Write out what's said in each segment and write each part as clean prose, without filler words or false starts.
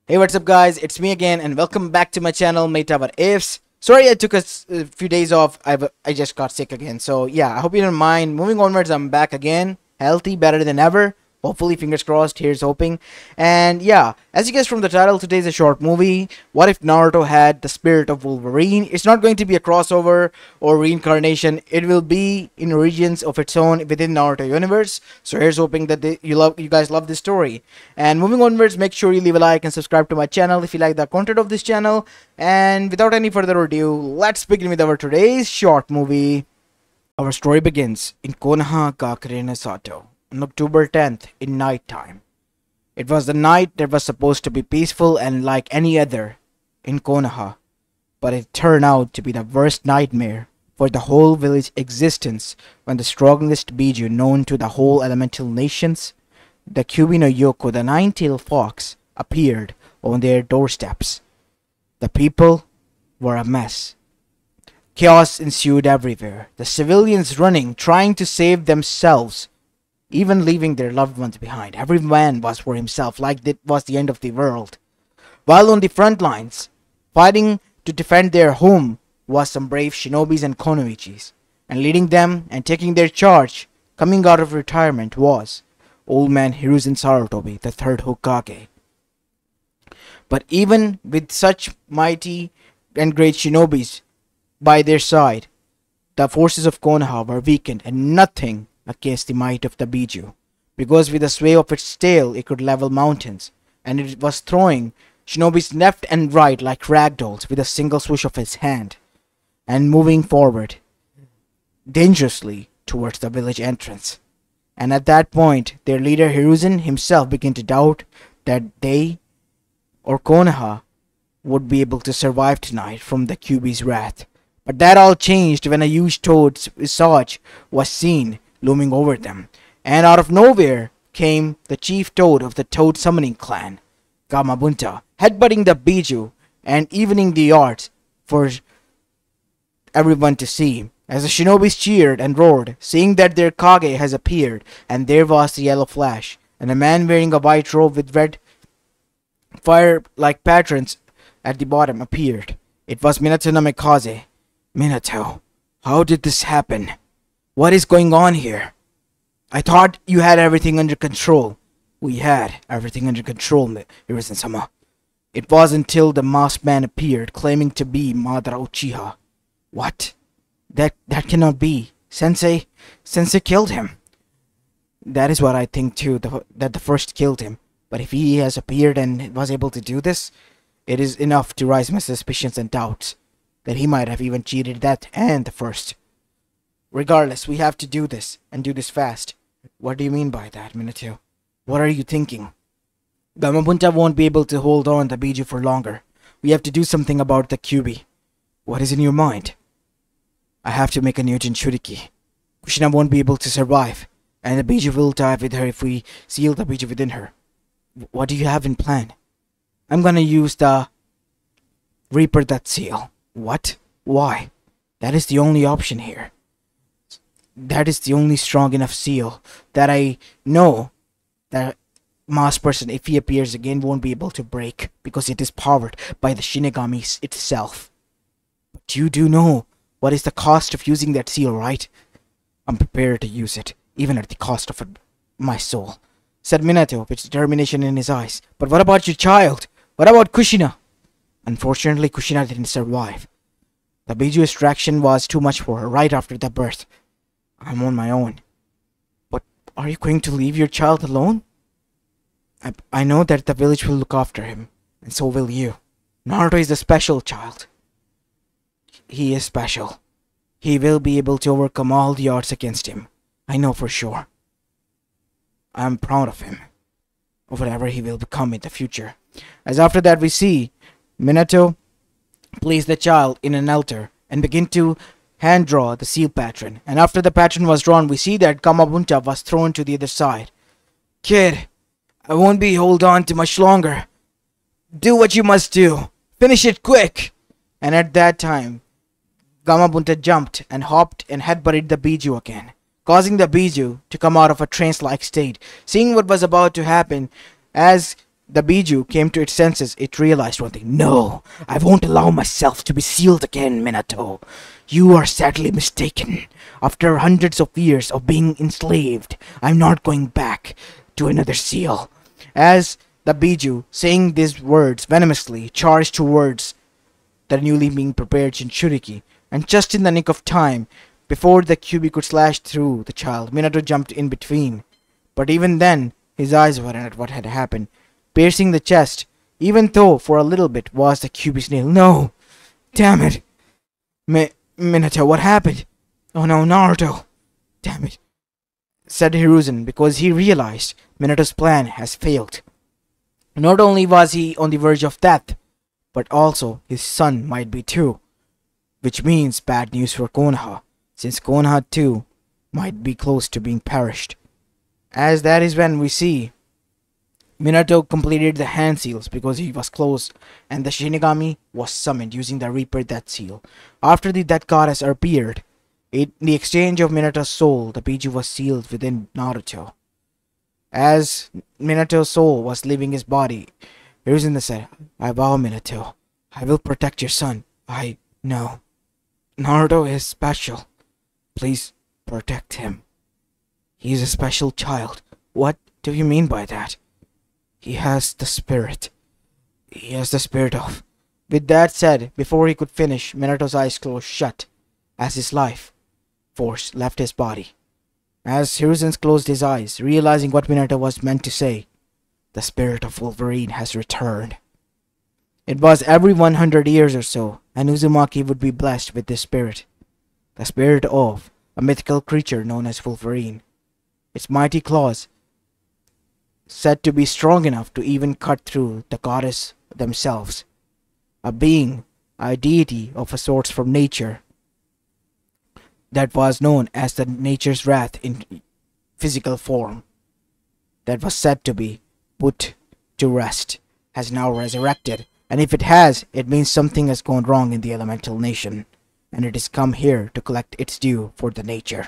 Hey, what's up, guys? It's me again, and welcome back to my channel, Mayta What Ifs. Sorry, I took a few days off. I just got sick again. So yeah, I hope you don't mind. Moving onwards, I'm back again, healthy, better than ever. Hopefully, fingers crossed. Here's hoping. And yeah, as you guessed from the title, today's a short movie. What if Naruto had the spirit of Wolverine? It's not going to be a crossover or reincarnation. It will be in regions of its own within Naruto universe. So here's hoping that you guys love this story. And moving onwards, make sure you leave a like and subscribe to my channel if you like the content of this channel. And without any further ado, let's begin with our today's short movie. Our story begins in Konoha Gakure Sato on October 10th in night time. It was the night that was supposed to be peaceful and like any other in Konoha, but it turned out to be the worst nightmare for the whole village existence when the strongest Biju known to the whole elemental nations, the Kyubi no Yoko, the nine-tailed fox, appeared on their doorsteps. The people were a mess. Chaos ensued everywhere, the civilians running, trying to save themselves, even leaving their loved ones behind. Every man was for himself, like it was the end of the world. While on the front lines, fighting to defend their home, was some brave shinobis and konoichis, and leading them and taking their charge, coming out of retirement, was old man Hiruzen Sarutobi, the third Hokage. But even with such mighty and great shinobis by their side, the forces of Konoha were weakened and nothing against the might of the Biju, because with the sway of its tail it could level mountains, and it was throwing shinobis left and right like ragdolls with a single swoosh of its hand, and moving forward dangerously towards the village entrance. And at that point, their leader Hiruzen himself began to doubt that they, or Konoha, would be able to survive tonight from the Kyubi's wrath. But that all changed when a huge toad's visage was seen looming over them, and out of nowhere came the chief toad of the Toad Summoning Clan, Gamabunta, headbutting the Biju and evening the odds for everyone to see, as the shinobis cheered and roared, seeing that their Kage has appeared, and there was the yellow flash, and a man wearing a white robe with red fire-like patterns at the bottom appeared. It was Minato no Mikaze. Minato, how did this happen? What is going on here? I thought you had everything under control. We had everything under control, Hiruzen-sama. It was until the masked man appeared, claiming to be Madara Uchiha. What? That cannot be. Sensei killed him. That is what I think too, that the first killed him. But if he has appeared and was able to do this, it is enough to raise my suspicions and doubts that he might have even cheated that and the first. Regardless, we have to do this, and do this fast. What do you mean by that, Minato? What are you thinking? Gamabunta won't be able to hold on the Biju for longer. We have to do something about the Kyubi. What is in your mind? I have to make a new Jinchuriki. Kushina won't be able to survive, and the Biju will die with her if we seal the Biju within her. What do you have in plan? I'm gonna use the Reaper that seal. What? Why? That is the only option here. That is the only strong enough seal that I know that masked person, if he appears again, won't be able to break, because it is powered by the Shinigami itself. But you do know what is the cost of using that seal, right? I'm prepared to use it, even at the cost of my soul, said Minato with determination in his eyes. But what about your child? What about Kushina? Unfortunately, Kushina didn't survive. The Biju extraction was too much for her right after the birth. I'm on my own. But are you going to leave your child alone? I know that the village will look after him, and so will you. Naruto is a special child. He is special. He will be able to overcome all the odds against him. I know for sure. I am proud of him, of whatever he will become in the future. As after that we see Minato place the child in an altar and begin to hand draw the seal pattern, and after the pattern was drawn, we see that Gamabunta was thrown to the other side. Kid, I won't be hold on to much longer. Do what you must do. Finish it quick. And at that time, Gamabunta jumped and hopped and headbutted the Biju again, causing the Biju to come out of a trance-like state. Seeing what was about to happen, as the Biju came to its senses, it realized one thing. No, I won't allow myself to be sealed again, Minato. You are sadly mistaken. After hundreds of years of being enslaved, I'm not going back to another seal. As the Biju, saying these words venomously, charged towards the newly being prepared Jinchuriki, and just in the nick of time, before the Kyuubi could slash through the child, Minato jumped in between. But even then, his eyes were at what had happened, piercing the chest, even though for a little bit was the Kyuubi's nail. No! Damn it! Minato, what happened? Oh no, Naruto! Damn it! Said Hiruzen, because he realized Minato's plan has failed. Not only was he on the verge of death, but also his son might be too. Which means bad news for Konoha, since Konoha too might be close to being perished. As that is when we see Minato completed the hand seals because he was close, and the Shinigami was summoned using the Reaper Death Seal. After the Death Goddess appeared, in the exchange of Minato's soul, the Biju was sealed within Naruto. As Minato's soul was leaving his body, Hiruzen said, I vow, Minato, I will protect your son. I know. Naruto is special. Please protect him. He is a special child. What do you mean by that? He has the spirit. He has the spirit of... With that said, before he could finish, Minato's eyes closed shut, as his life force left his body. As Hiruzen closed his eyes, realizing what Minato was meant to say, the spirit of Wolverine has returned. It was every 100 years or so, and Uzumaki would be blessed with this spirit. The spirit of a mythical creature known as Wolverine. Its mighty claws, said to be strong enough to even cut through the goddess themselves. A being, a deity of a sort from nature, that was known as the nature's wrath in physical form, that was said to be put to rest, has now resurrected, and if it has, it means something has gone wrong in the elemental nation, and it has come here to collect its due for the nature.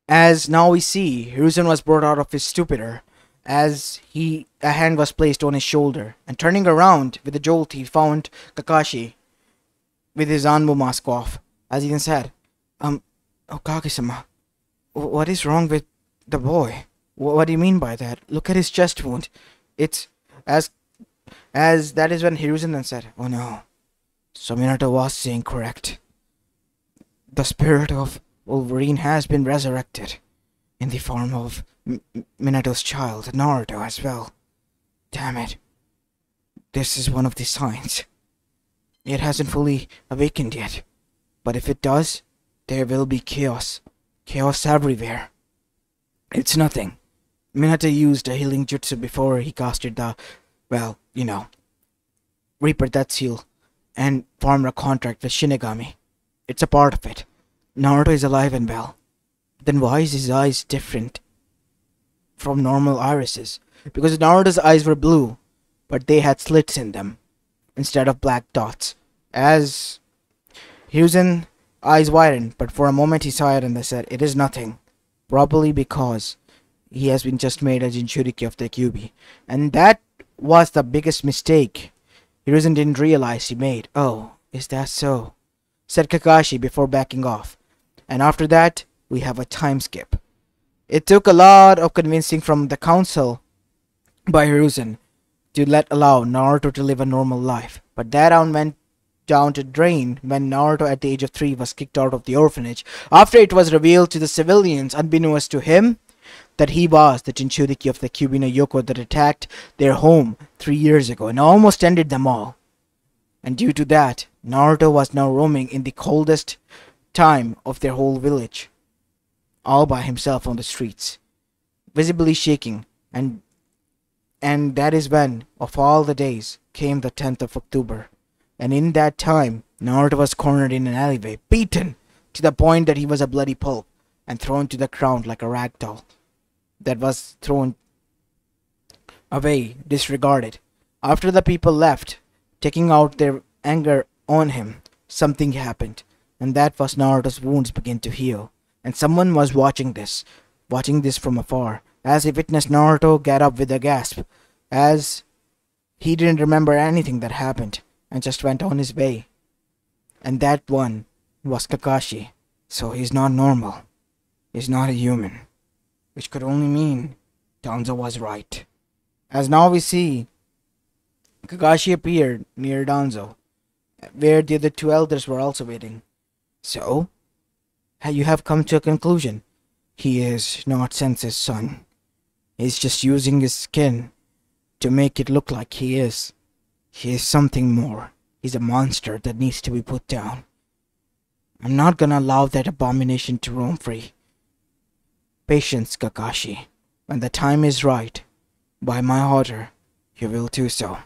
As now we see, Hiruzen was brought out of his stupor, as a hand was placed on his shoulder, and turning around with a jolt he found Kakashi with his Anbu mask off, as he then said, Okage-sama, what is wrong with the boy? What do you mean by that? Look at his chest wound. It's... As that is when Hiruzen then said, oh no, so Minato was saying correct. The spirit of Wolverine has been resurrected in the form of Minato's child, Naruto, as well. Damn it. This is one of the signs. It hasn't fully awakened yet, but if it does, there will be chaos. Chaos everywhere. It's nothing. Minato used a healing jutsu before he casted the, well, you know, Reaper Death Seal and formed a contract with Shinigami. It's a part of it. Naruto is alive and well. Then why is his eyes different from normal irises? Because Naruto's eyes were blue, but they had slits in them instead of black dots. As Hiruzen's eyes widened, but for a moment he saw it and they said, it is nothing. Probably because he has been just made a Jinchuriki of the Kyuubi. And that was the biggest mistake Hiruzen didn't realize he made. Oh, is that so? Said Kakashi before backing off. And after that, we have a time skip. It took a lot of convincing from the council by Hiruzen to allow Naruto to live a normal life. But that went down to drain when Naruto at the age of 3 was kicked out of the orphanage after it was revealed to the civilians, unbeknownst to him, that he was the Jinchuriki of the Kyuubi no Yoko that attacked their home 3 years ago and almost ended them all. And due to that, Naruto was now roaming in the coldest time of their whole village, all by himself on the streets, visibly shaking, and that is when, of all the days, came the 10th of October. And in that time, Naruto was cornered in an alleyway, beaten to the point that he was a bloody pulp, and thrown to the ground like a rag doll that was thrown away, disregarded. After the people left, taking out their anger on him, something happened, and that was Naruto's wounds began to heal. And someone was watching this from afar, as he witnessed Naruto get up with a gasp, as He didn't remember anything that happened and just went on his way. And that one was Kakashi. So he's not normal. He's not a human. Which could only mean Danzo was right. As now we see, Kakashi appeared near Danzo, where the other two elders were also waiting. So, you have come to a conclusion. He is not Sensei's son. He's just using his skin to make it look like he is. He is something more. He's a monster that needs to be put down. I'm not gonna allow that abomination to roam free. Patience, Kakashi. When the time is right, by my order, you will do so.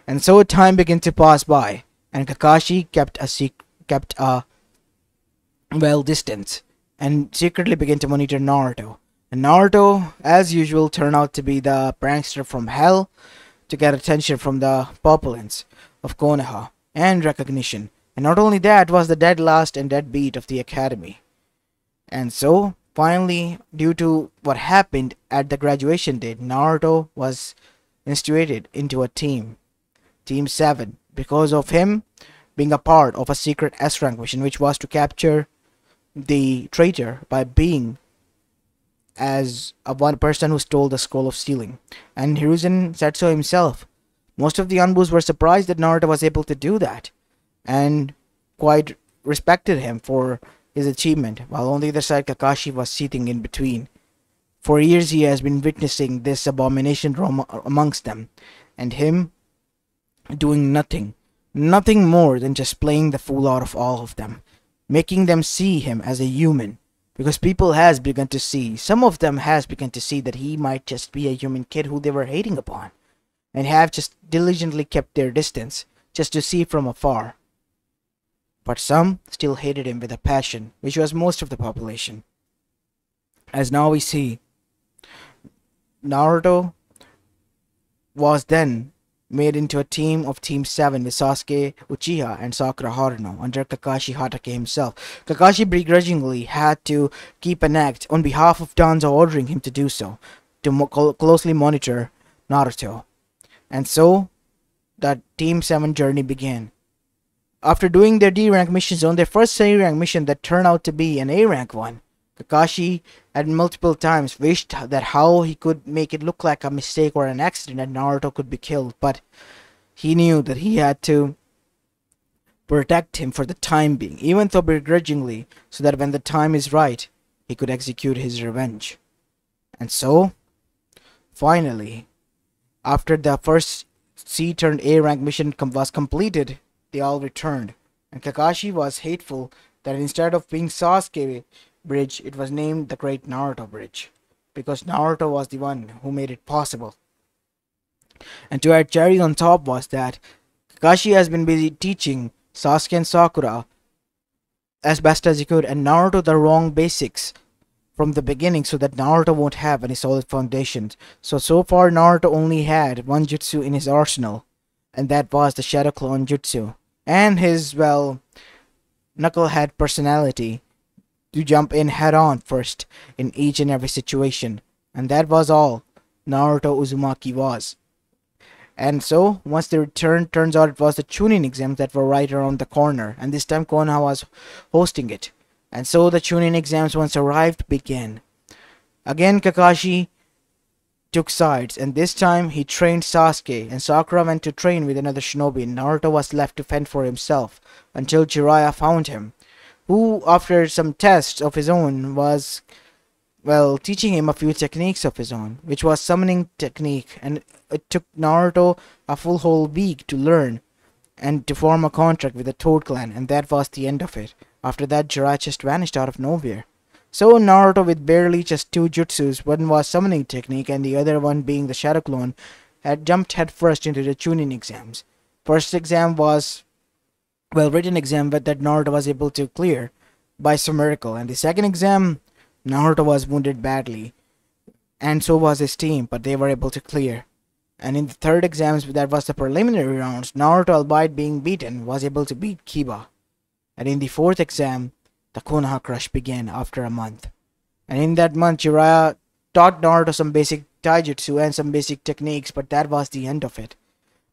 And so time began to pass by, and Kakashi kept a distance, and secretly began to monitor Naruto. And Naruto, as usual, turned out to be the prankster from hell to get attention from the populace of Konoha and recognition. And not only that, was the dead last and deadbeat of the academy. And so, finally, due to what happened at the graduation date, Naruto was instituted into a team, Team 7, because of him being a part of a secret S-rank mission, which was to capture the traitor by being as one person who stole the scroll of stealing. And Hiruzen said so himself. Most of the Anbus were surprised that Naruto was able to do that, and quite respected him for his achievement, while on the other side Kakashi was sitting in between. For years he has been witnessing this abomination roam amongst them, and him doing nothing more than just playing the fool out of all of them, making them see him as a human, because some of them has begun to see that he might just be a human kid who they were hating upon, and have just diligently kept their distance, just to see from afar. But some still hated him with a passion, which was most of the population. As now we see, Naruto was then made into a team of Team 7 with Sasuke Uchiha and Sakura Haruno under Kakashi Hatake himself. Kakashi begrudgingly had to keep an act on behalf of Danzo, ordering him to do so, to closely monitor Naruto. And so, that Team 7 journey began. After doing their D-rank missions on their first A-rank mission that turned out to be an A-rank one, Kakashi had multiple times wished that how he could make it look like a mistake or an accident and Naruto could be killed, but he knew that he had to protect him for the time being, even though begrudgingly, so that when the time is right, he could execute his revenge. And so, finally, after the first C-turned-A rank mission was completed, they all returned, and Kakashi was hateful that instead of being Sasuke Bridge, it was named the Great Naruto Bridge, because Naruto was the one who made it possible. And to add cherry on top was that Kakashi has been busy teaching Sasuke and Sakura as best as he could, and Naruto the wrong basics from the beginning, so that Naruto won't have any solid foundations. So far Naruto only had one jutsu in his arsenal, and that was the Shadow Clone Jutsu, and his, knucklehead personality to jump in head on first in each and every situation. And that was all Naruto Uzumaki was. And so, once they returned, turns out it was the Chunin exams that were right around the corner, and this time Konoha was hosting it. And so the Chunin exams once arrived began. Again Kakashi took sides, and this time he trained Sasuke, and Sakura went to train with another shinobi, and Naruto was left to fend for himself until Jiraiya found him, who after some tests of his own was, teaching him a few techniques of his own, which was summoning technique, and it took Naruto a full whole week to learn and to form a contract with the Toad Clan, and that was the end of it. After that, Jiraiya just vanished out of nowhere. So Naruto, with barely just two jutsus, one was summoning technique and the other one being the Shadow Clone, had jumped headfirst into the Chunin exams. First exam was, written exam, but that Naruto was able to clear by some miracle, and the second exam, Naruto was wounded badly, and so was his team, but they were able to clear. And in the third exams, that was the preliminary rounds, Naruto, albeit being beaten, was able to beat Kiba. And in the fourth exam, the Konoha Crush began after a month. And in that month, Jiraiya taught Naruto some basic taijutsu and some basic techniques, but that was the end of it.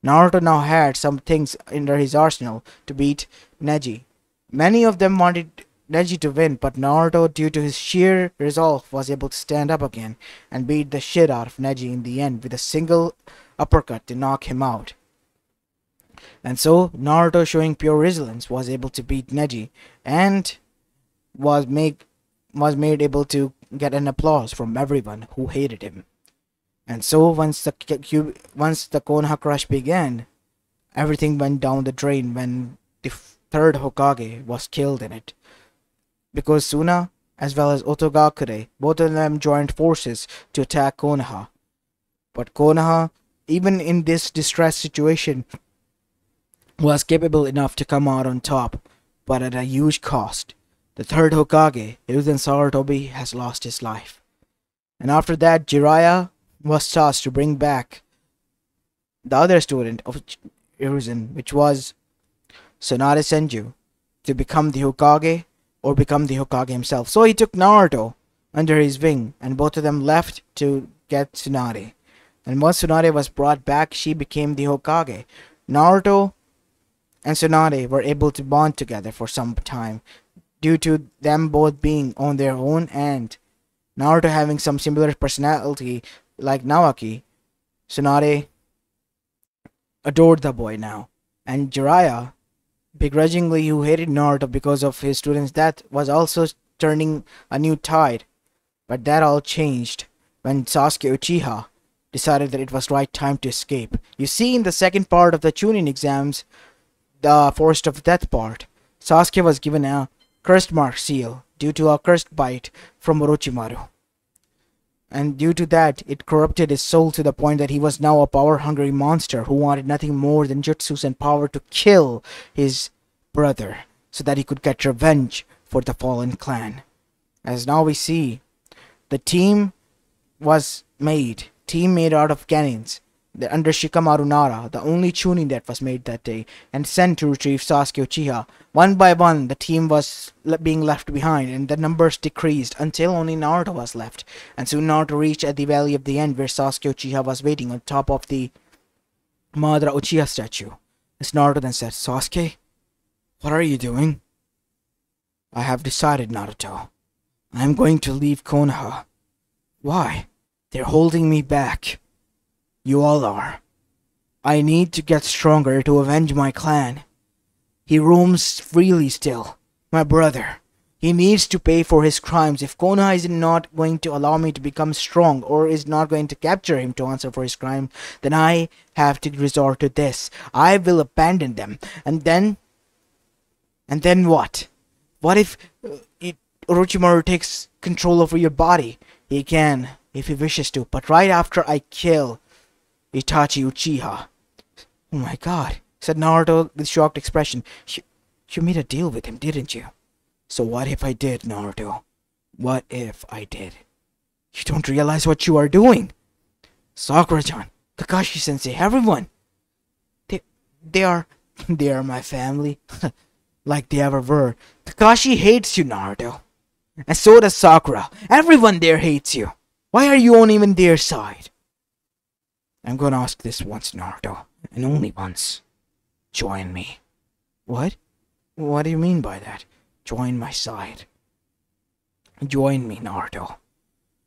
Naruto now had some things under his arsenal to beat Neji. Many of them wanted Neji to win, but Naruto, due to his sheer resolve, was able to stand up again and beat the shit out of Neji in the end with a single uppercut to knock him out. And so Naruto, showing pure resilience, was able to beat Neji and was made able to get an applause from everyone who hated him. And so once the Konoha crush began, everything went down the drain when the third Hokage was killed in it. Because Suna, as well as Otogakure, both of them joined forces to attack Konoha. But Konoha, even in this distress situation, was capable enough to come out on top, but at a huge cost. The third Hokage, Hiruzen Sarutobi, has lost his life. And after that, Jiraiya was tasked to bring back the other student of Hiruzen, which was Tsunade Senju, to become the Hokage or become the Hokage himself. So he took Naruto under his wing, and both of them left to get Tsunade. And once Tsunade was brought back, she became the Hokage. Naruto and Tsunade were able to bond together for some time due to them both being on their own and Naruto having some similar personality like Naoki. Tsunade adored the boy now, and Jiraiya, begrudgingly who hated Naruto because of his student's death, was also turning a new tide. But that all changed when Sasuke Uchiha decided that it was right time to escape. You see, in the second part of the Chunin exams, the Forest of Death part, Sasuke was given a cursed mark seal due to a cursed bite from Orochimaru. And due to that, it corrupted his soul to the point that he was now a power-hungry monster who wanted nothing more than jutsus and power to kill his brother so that he could get revenge for the fallen clan. As now we see, the team made out of cannons, under Shikamaru Nara, the only Chunin that was made that day, and sent to retrieve Sasuke Uchiha. One by one, the team was being left behind, and the numbers decreased until only Naruto was left. And soon Naruto reached at the Valley of the End, where Sasuke Uchiha was waiting on top of the Madara Uchiha statue. As Naruto then said, "Sasuke, what are you doing?" "I have decided, Naruto. I am going to leave Konoha." "Why?" "They're holding me back." "You all are. I need to get stronger to avenge my clan. He roams freely still. My brother. He needs to pay for his crimes. If Konoha is not going to allow me to become strong, or is not going to capture him to answer for his crime, then I have to resort to this. I will abandon them. And then what? What if Orochimaru takes control over your body? He can, if he wishes to, but right after I kill Itachi Uchiha." "Oh my god," said Naruto with shocked expression. You made a deal with him, didn't you?" "So what if I did, Naruto? What if I did?" "You don't realize what you are doing." "Sakura-chan, Kakashi-sensei, everyone. They are my family." "Like they ever were. Kakashi hates you, Naruto. And so does Sakura. Everyone there hates you. Why are you on even their side?" "I'm gonna ask this once, Naruto, and only once. Join me." "What? What do you mean by that?" "Join my side. Join me, Naruto.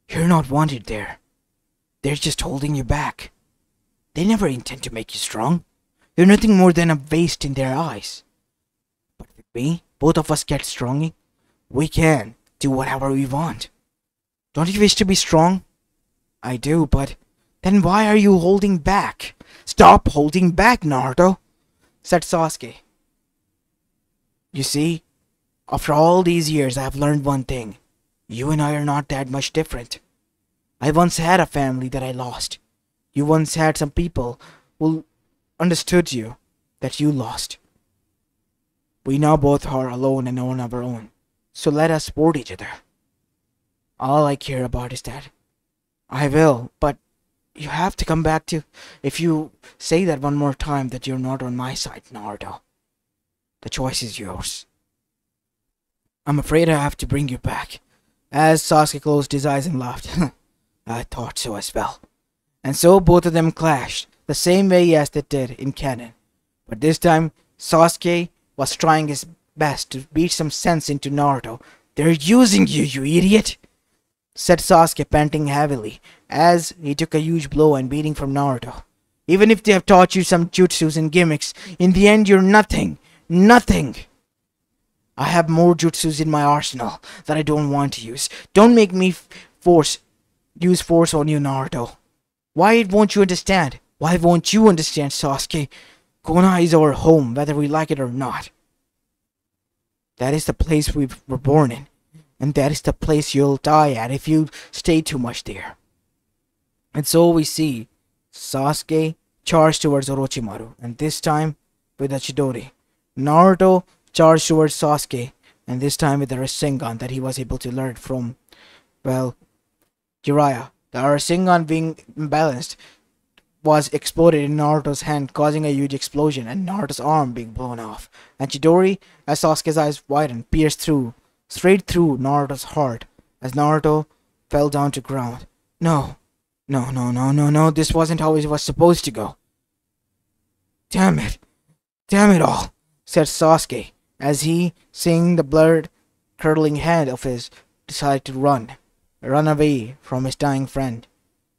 You're not wanted there. They're just holding you back. They never intend to make you strong. You're nothing more than a waste in their eyes. But with me, both of us get strong. We can do whatever we want. Don't you wish to be strong?" "I do, but then why are you holding back?" "Stop holding back, Naruto," said Sasuke. "You see, after all these years, I have learned one thing. You and I are not that much different. I once had a family that I lost. You once had some people who understood you that you lost. We now both are alone and on our own, so let us support each other. All I care about is that." "I will, but you have to come back to..." "If you say that one more time that you're not on my side, Naruto, the choice is yours. I'm afraid I have to bring you back." As Sasuke closed his eyes and laughed. "I thought so as well." And so both of them clashed. the same way as they did in canon. But this time, Sasuke was trying his best to beat some sense into Naruto. "They're using you, you idiot!" said Sasuke, panting heavily, as he took a huge blow and beating from Naruto. "Even if they have taught you some jutsus and gimmicks, in the end you're nothing. Nothing! I have more jutsus in my arsenal that I don't want to use. Don't make me use force on you, Naruto. Why won't you understand? Why won't you understand, Sasuke? Konoha is our home, whether we like it or not. That is the place we were born in, and that is the place you'll die at if you stay too much there." And so we see Sasuke charge towards Orochimaru, and this time with a Chidori. Naruto charged towards Sasuke, and this time with the Rasengan that he was able to learn from, well, Jiraiya. The Rasengan being imbalanced was exploded in Naruto's hand, causing a huge explosion and Naruto's arm being blown off. And Chidori, as Sasuke's eyes widened, pierced straight through Naruto's heart as Naruto fell down to ground. No, this wasn't how it was supposed to go. Damn it all, said Sasuke, as he, seeing the blood-curdling hand of his, decided to run away from his dying friend.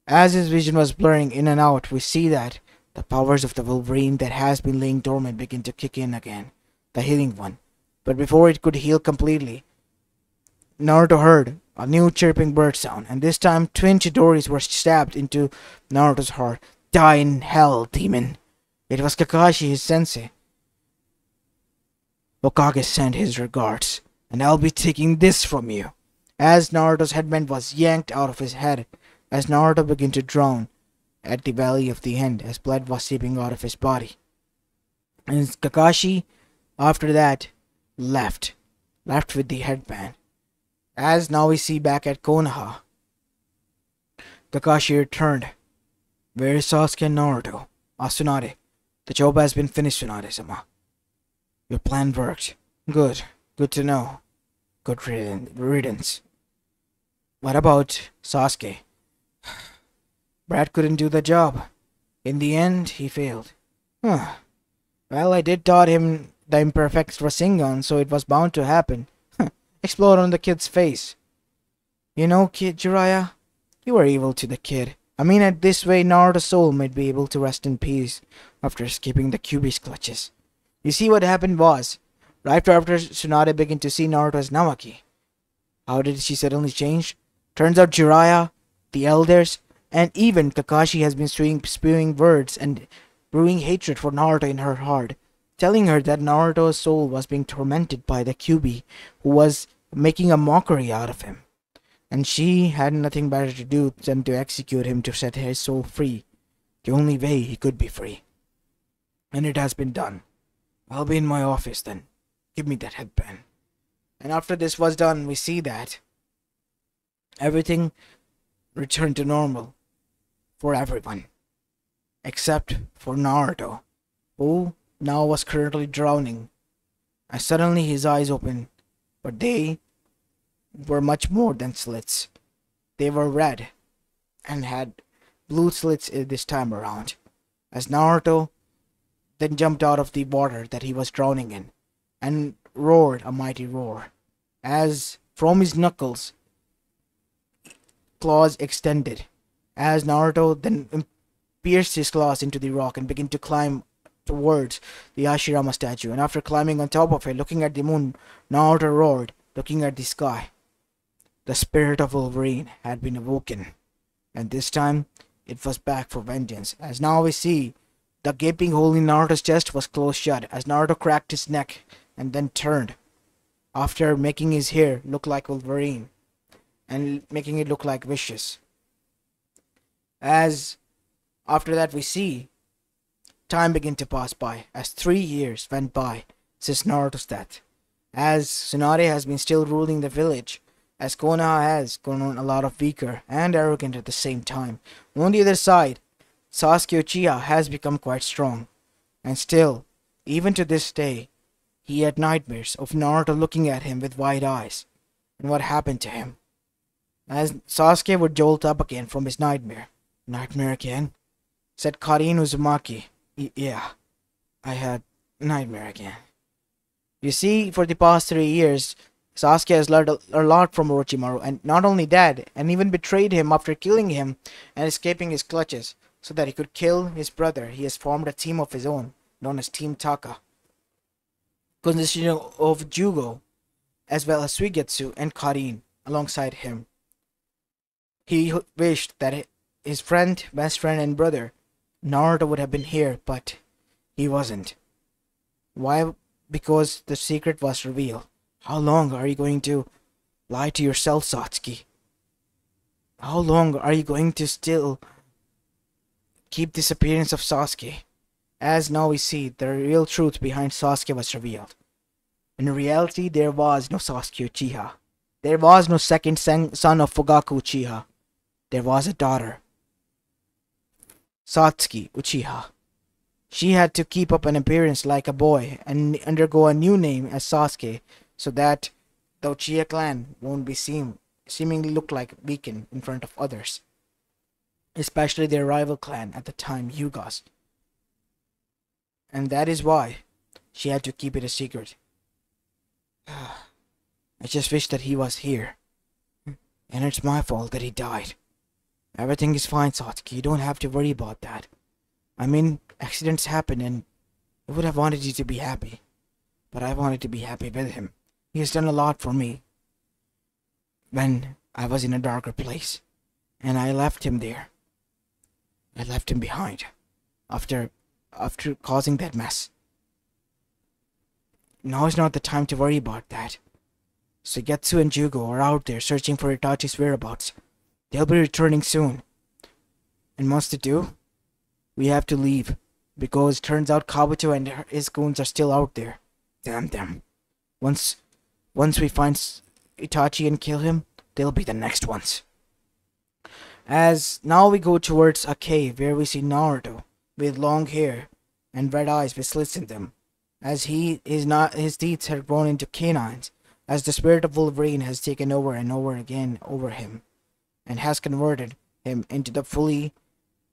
As his vision was blurring in and out, we see that the powers of the Wolverine that has been laying dormant begin to kick in again, the healing one. But before it could heal completely, Naruto heard a new chirping bird sound, and this time twin Chidoris were stabbed into Naruto's heart. Die in hell, demon! It was Kakashi, his sensei. Hokage sent his regards, and I'll be taking this from you. As Naruto's headband was yanked out of his head, as Naruto began to drown at the valley of the end, as blood was seeping out of his body. And Kakashi, after that, left with the headband. As now we see back at Konoha, Kakashi returned. Where is Sasuke and Naruto? Asked Tsunade. The job has been finished, Tsunade-sama. Your plan worked. Good to know. Good riddance. What about Sasuke? Brad couldn't do the job. In the end, he failed. Huh. Well, I did taught him the imperfect Rasengan, so it was bound to happen. Explode on the kid's face. You know, kid Jiraiya, you were evil to the kid. I mean, at this way, Naruto's soul might be able to rest in peace after escaping the Kyuubi's clutches. You see, what happened was, right after Tsunade began to see Naruto as Namaki, how did she suddenly change? Turns out Jiraiya, the elders, and even Kakashi has been spewing words and brewing hatred for Naruto in her heart, telling her that Naruto's soul was being tormented by the Kyuubi, who was making a mockery out of him. And she had nothing better to do than to execute him to set his soul free, the only way he could be free. And it has been done. I'll be in my office then. Give me that headband. And after this was done, we see that everything returned to normal for everyone, except for Naruto, who now was currently drowning. And suddenly his eyes opened, but they were much more than slits. They were red and had blue slits this time around, as Naruto then jumped out of the water that he was drowning in and roared a mighty roar, as from his knuckles claws extended, as Naruto then pierced his claws into the rock and began to climb towards the Hashirama statue. And after climbing on top of it, looking at the moon, Naruto roared, looking at the sky. The spirit of Wolverine had been awoken, and this time it was back for vengeance, as now we see the gaping hole in Naruto's chest was closed shut, as Naruto cracked his neck and then turned, after making his hair look like Wolverine and making it look like Vicious. As after that we see time began to pass by, as 3 years went by since Naruto's death, as Tsunade has been still ruling the village, as Konoha has grown a lot of weaker and arrogant at the same time. On the other side, Sasuke Uchiha has become quite strong, and still, even to this day, he had nightmares of Naruto looking at him with wide eyes, and what happened to him. As Sasuke would jolt up again from his nightmare. Nightmare again? said Karin Uzumaki. Yeah, I had nightmare again. You see, for the past 3 years, Sasuke has learned a lot from Orochimaru, and not only that, and even betrayed him after killing him and escaping his clutches, so that he could kill his brother. He has formed a team of his own, known as Team Taka, consisting of Jugo, as well as Suigetsu and Karin, alongside him. He wished that his friend, best friend, and brother, Naruto, would have been here, but he wasn't. Why? Because the secret was revealed. How long are you going to lie to yourself, Satsuki? How long are you going to still keep this appearance of Sasuke? As now we see, the real truth behind Sasuke was revealed. In reality, there was no Sasuke Uchiha. There was no second son of Fugaku Uchiha. There was a daughter, Satsuki Uchiha. She had to keep up an appearance like a boy and undergo a new name as Sasuke, so that the Uchiha clan won't be seemingly look like a beacon in front of others, especially their rival clan at the time, Hyugas. And that is why she had to keep it a secret. I just wish that he was here. And it's my fault that he died. Everything is fine, Satsuki. You don't have to worry about that. I mean, accidents happen and I would have wanted you to be happy. But I wanted to be happy with him. He has done a lot for me. When I was in a darker place. And I left him there. I left him behind. After causing that mess. Now is not the time to worry about that. Suigetsu and Jugo are out there searching for Itachi's whereabouts. They'll be returning soon. And once they do, we have to leave. Because turns out Kabuto and his goons are still out there. Damn them. Once we find Itachi and kill him, they'll be the next ones. As now we go towards a cave where we see Naruto with long hair and red eyes with slits in them. As his teeth have grown into canines, as the Sprirt of Wolverine has taken over and over again over him, and has converted him into the fully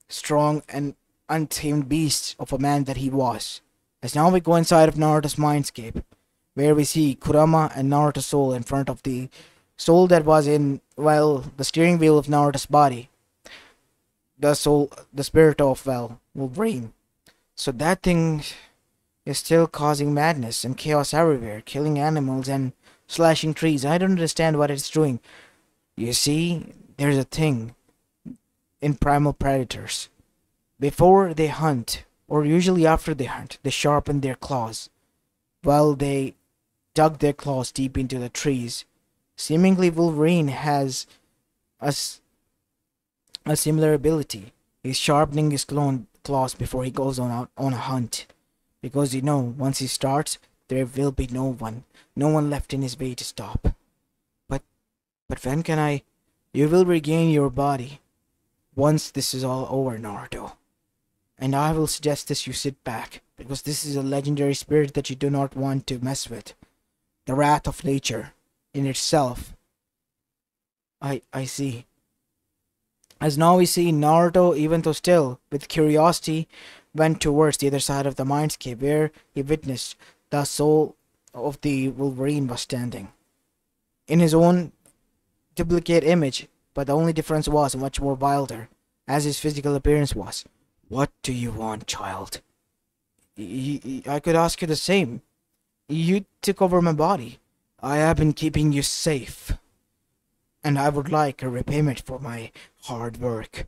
strong and untamed beast of a man that he was. As now we go inside of Naruto's mindscape, where we see Kurama and Naruto's soul in front of the soul that was in, well, the steering wheel of Naruto's body. The soul, the spirit of, well, Wolverine. So that thing is still causing madness and chaos everywhere, killing animals and slashing trees. I don't understand what it's doing. You see, there's a thing in primal predators. Before they hunt, or usually after they hunt, they sharpen their claws. While they dug their claws deep into the trees. Seemingly Wolverine has a similar ability. He's sharpening his claws before he goes on a hunt. Because you know, once he starts, there will be no one left in his way to stop. But when can I? You will regain your body once this is all over, Naruto. And I will suggest this you sit back, because this is a legendary spirit that you do not want to mess with. The wrath of nature in itself. I see. As now we see Naruto, even though still with curiosity, went towards the other side of the mindscape where he witnessed the soul of the Wolverine was standing. In his own duplicate image, but the only difference was much more wilder, as his physical appearance was. What do you want, child? I could ask you the same. You took over my body. I have been keeping you safe. And I would like a repayment for my hard work.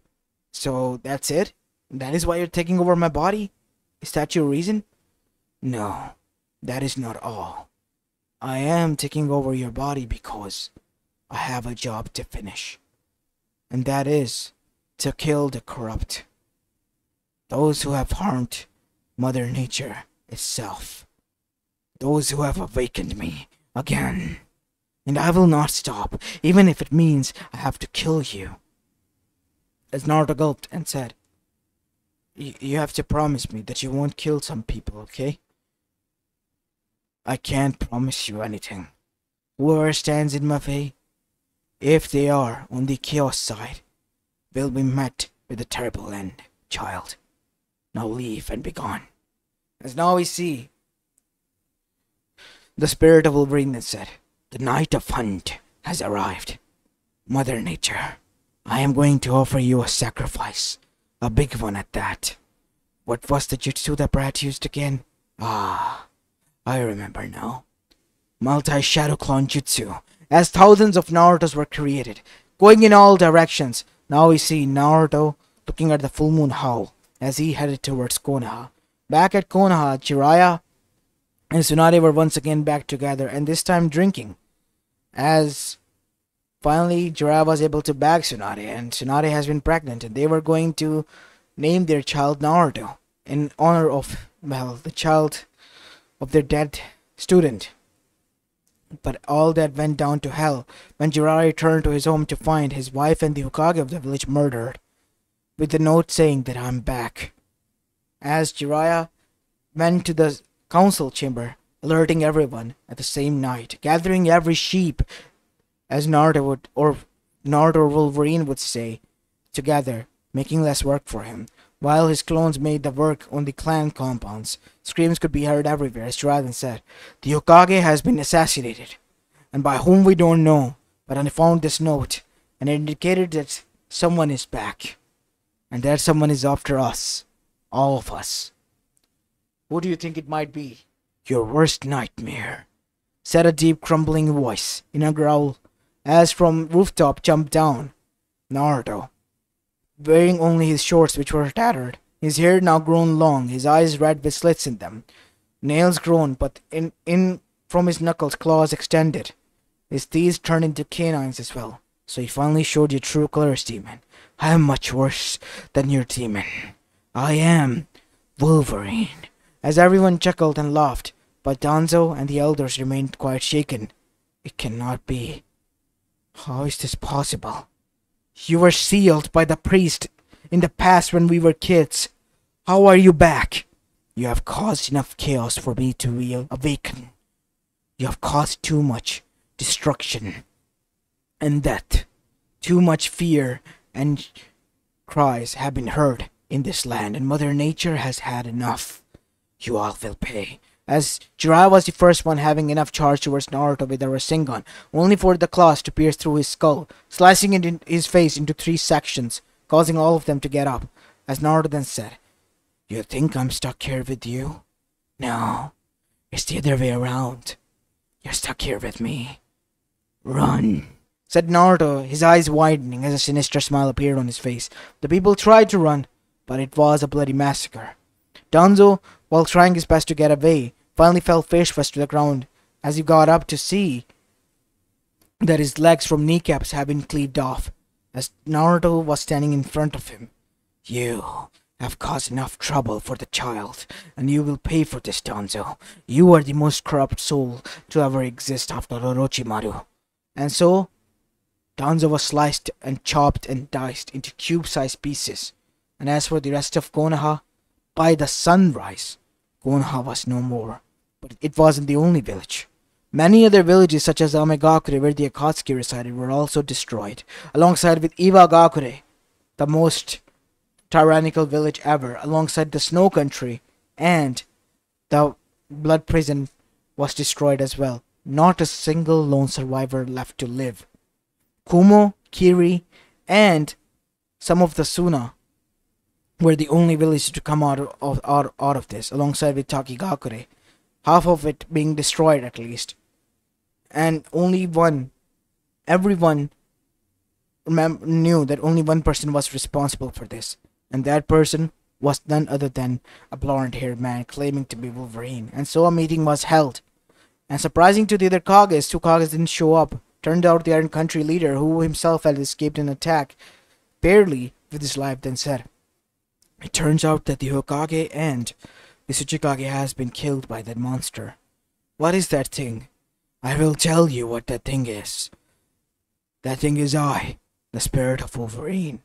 So that's it? That is why you're taking over my body? Is that your reason? No, that is not all. I am taking over your body because I have a job to finish. And that is to kill the corrupt. Those who have harmed Mother Nature itself. Those who have awakened me again. And I will not stop, even if it means I have to kill you. As Naruto gulped and said, You have to promise me that you won't kill some people, okay? I can't promise you anything. Whoever stands in my way, if they are on the chaos side, will be met with a terrible end, child. Now leave and be gone. As now we see, the Spirit of Wolverine then said, the night of hunt has arrived. Mother Nature, I am going to offer you a sacrifice. A big one at that. What was the jutsu that Brat used again? Ah, I remember now. Multi-Shadow Clone Jutsu. As thousands of Narutos were created, going in all directions. Now we see Naruto looking at the full moon howl as he headed towards Konoha. Back at Konoha, Jiraiya and Tsunade were once again back together, and this time drinking. As finally Jiraiya was able to bag Tsunade, and Tsunade has been pregnant, and they were going to name their child Naruto in honor of, well, the child of their dead student. But all that went down to hell when Jiraiya returned to his home to find his wife and the Hokage of the village murdered, with the note saying that I'm back. As Jiraiya went to the council chamber, alerting everyone at the same night, gathering every sheep, as Naruto would, or Naruto or Wolverine would say, together, making less work for him. While his clones made the work on the clan compounds, screams could be heard everywhere as Jiraiya said, the Hokage has been assassinated, and by whom we don't know, but I found this note, and it indicated that someone is back, and that someone is after us, all of us. Who do you think it might be? Your worst nightmare, said a deep crumbling voice in a growl, as from rooftop jumped down Naruto, wearing only his shorts which were tattered, his hair now grown long, his eyes red with slits in them, nails grown, but in from his knuckles claws extended, his teeth turned into canines as well. So he finally showed you true colors, demon. I am much worse than your demon. I am Wolverine. As everyone chuckled and laughed, but Danzo and the elders remained quite shaken. It cannot be. How is this possible? You were sealed by the priest in the past when we were kids. How are you back? You have caused enough chaos for me to awaken. You have caused too much destruction and death. Too much fear and cries have been heard in this land, and Mother Nature has had enough. You all will pay. As Jiraiya was the first one having enough charge towards Naruto with a Rasengan, only for the claws to pierce through his skull, slicing his face into 3 sections, causing all of them to get up. As Naruto then said, you think I'm stuck here with you? No, it's the other way around. You're stuck here with me. Run, said Naruto, his eyes widening as a sinister smile appeared on his face. The people tried to run, but it was a bloody massacre. Danzo, while trying his best to get away, finally fell face first to the ground as he got up to see that his legs from kneecaps had been cleaved off, as Naruto was standing in front of him. You have caused enough trouble for the child, and you will pay for this, Danzo. You are the most corrupt soul to ever exist after Orochimaru. And so, Danzo was sliced and chopped and diced into cube-sized pieces. And as for the rest of Konoha, by the sunrise, Konoha was no more. But it wasn't the only village. Many other villages such as Amegakure, where the Akatsuki resided, were also destroyed, alongside with Iwagakure, the most tyrannical village ever, alongside the Snow Country, and the Blood Prison was destroyed as well. Not a single lone survivor left to live. Kumo, Kiri, and some of the Suna were the only villages to come out of this, alongside with Takigakure, half of it being destroyed at least. And everyone knew that only one person was responsible for this, and that person was none other than a blonde-haired man claiming to be Wolverine. And so a meeting was held, and surprising to the other Kages, 2 Kages didn't show up. Turned out the Iron Country leader, who himself had escaped an attack, barely with his life, then said, it turns out that the Hokage and the Tsuchikage has been killed by that monster. What is that thing? I will tell you what that thing is. That thing is I, the Spirit of Wolverine,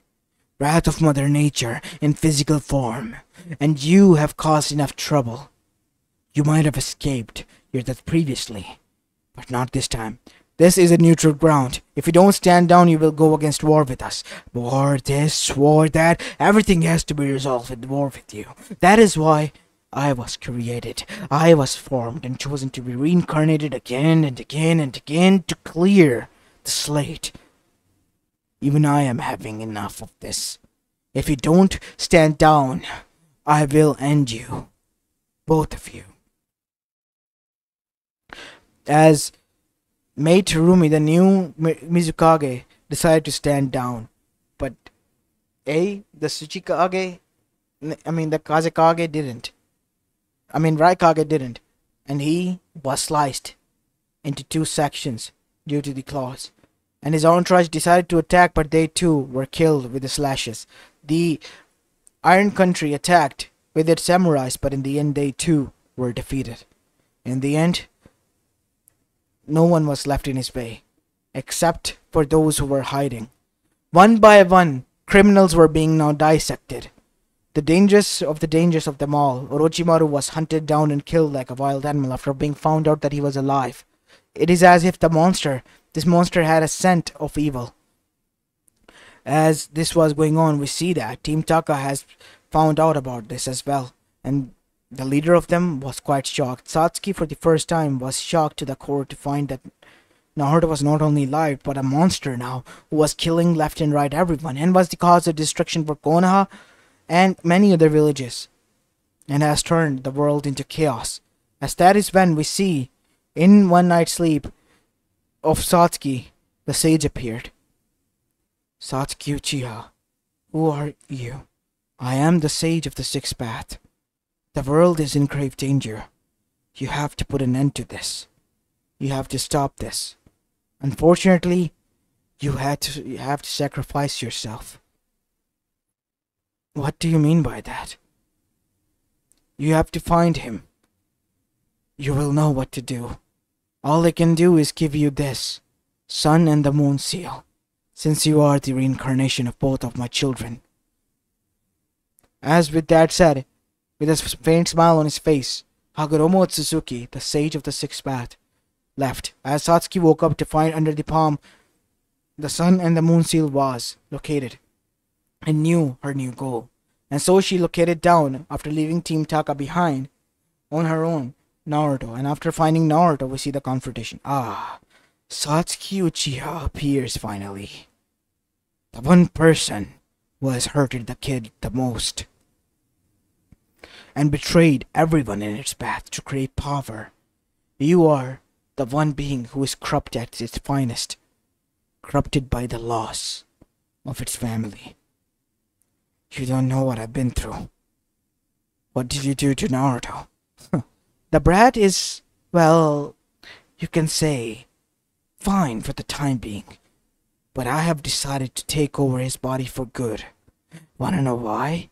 wrath of Mother Nature in physical form, and you have caused enough trouble. You might have escaped your death previously, but not this time. This is a neutral ground. If you don't stand down, you will go against war with us. War this, war that. Everything has to be resolved with war with you. That is why I was created. I was formed and chosen to be reincarnated again and again and again to clear the slate. Even I am having enough of this. If you don't stand down, I will end you. Both of you. As Mate Rumi, the new Mizukage, decided to stand down. But the Tsuchikage, the Kazekage didn't. Raikage didn't. And he was sliced into 2 sections due to the claws. And his entourage decided to attack, but they too were killed with the slashes. The Iron Country attacked with its samurais, but in the end they too were defeated. In the end, no one was left in his way, except for those who were hiding. One by one, criminals were being now dissected. The dangers of them all, Orochimaru was hunted down and killed like a wild animal after being found out that he was alive. It is as if this monster had a scent of evil. As this was going on, we see that Team Taka has found out about this as well, and the leader of them was quite shocked. Satsuki, for the first time, was shocked to the core to find that Naruto was not only alive, but a monster now, who was killing left and right everyone, and was the cause of destruction for Konoha and many other villages, and has turned the world into chaos. As that is when we see, in one night's sleep of Satsuki, the sage appeared. Satsuki Uchiha, who are you? I am the sage of the sixth path. The world is in grave danger. You have to put an end to this. You have to stop this. Unfortunately, you have to sacrifice yourself. What do you mean by that? You have to find him. You will know what to do. All I can do is give you this, Sun and the Moon Seal, since you are the reincarnation of both of my children. As with that said, with a faint smile on his face, Hagoromo Otsutsuki, the sage of the sixth path, left. As Satsuki woke up to find under the palm the Sun and the Moon Seal was located, and knew her new goal. And so she located down, after leaving Team Taka behind, on her own, Naruto. And after finding Naruto, we see the confrontation. Satsuki Uchiha appears finally. The one person who has hurted the kid the most, and betrayed everyone in its path to create power. You are the one being who is corrupt at its finest, corrupted by the loss of its family. You don't know what I've been through. What did you do to Naruto? The brat is, well, you can say, fine for the time being, but I have decided to take over his body for good. Wanna know why?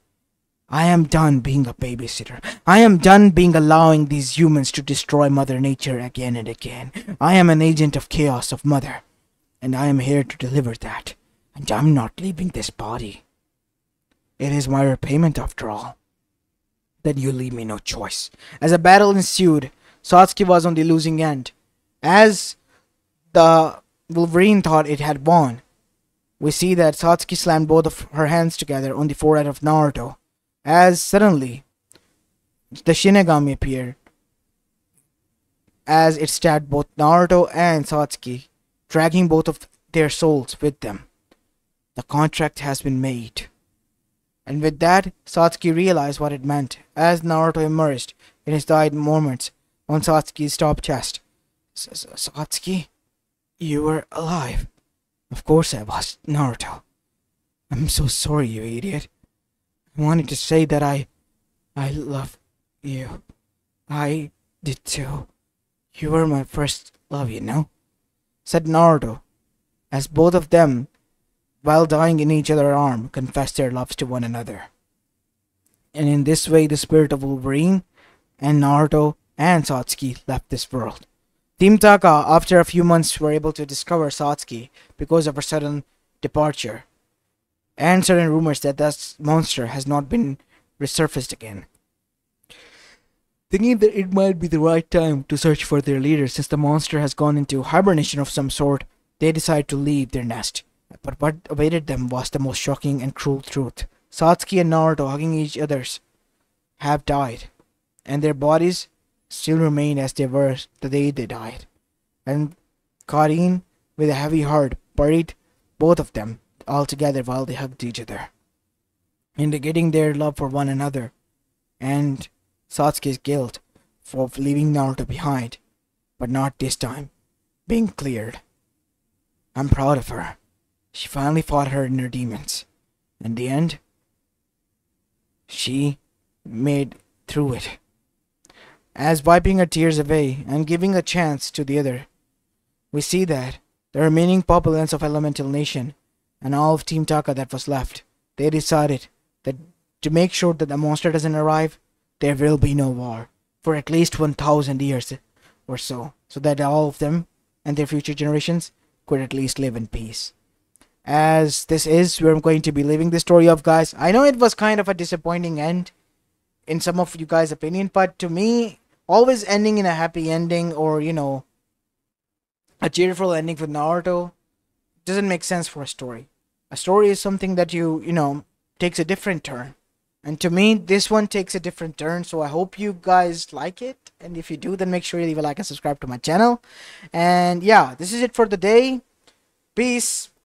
I am done being a babysitter. I am done allowing these humans to destroy Mother Nature again and again. I am an agent of chaos of Mother, and I am here to deliver that. And I'm not leaving this body. It is my repayment after all. Then you leave me no choice. As a battle ensued, Satsuki was on the losing end. As the Wolverine thought it had won, we see that Satsuki slammed both of her hands together on the forehead of Naruto. As suddenly, the Shinigami appeared, as it stabbed both Naruto and Satsuki, dragging both of their souls with them. The contract has been made. And with that, Satsuki realized what it meant, as Naruto emerged in his dying moments on Satsuki's top chest. Satsuki, you were alive. Of course I was, Naruto. I'm so sorry, you idiot. I wanted to say that I love you. I did too. You were my first love, you know? Said Naruto, as both of them, while dying in each other's arms, confessed their loves to one another. And in this way, the spirit of Wolverine and Naruto and Satsuki left this world. Team Taka, after a few months, were able to discover Satsuki because of her sudden departure, and certain rumors that this monster has not been resurfaced again. Thinking that it might be the right time to search for their leader since the monster has gone into hibernation of some sort, they decide to leave their nest. But what awaited them was the most shocking and cruel truth. Satsuki and Naruto, hugging each other's, have died, and their bodies still remain as they were the day they died. And Karin, with a heavy heart, buried both of them all together while they hugged each other, indicating their love for one another, and Satsuki's guilt for leaving Naruto behind, but not this time, being cleared. I'm proud of her. She finally fought her inner demons. In the end, she made through it. As wiping her tears away and giving a chance to the other, we see that the remaining populace of Elemental Nation and all of Team Taka that was left, they decided that to make sure that the monster doesn't arrive, there will be no war for at least 1,000 years or so that all of them and their future generations could at least live in peace. As this is where I'm going to be leaving the story of, guys. I know it was kind of a disappointing end in some of you guys' opinion, but to me, always ending in a happy ending or, a cheerful ending for Naruto doesn't make sense for a story. A story is something that takes a different turn. And to me, this one takes a different turn, so I hope you guys like it. And if you do, then make sure you leave a like and subscribe to my channel. And yeah, this is it for the day. Peace.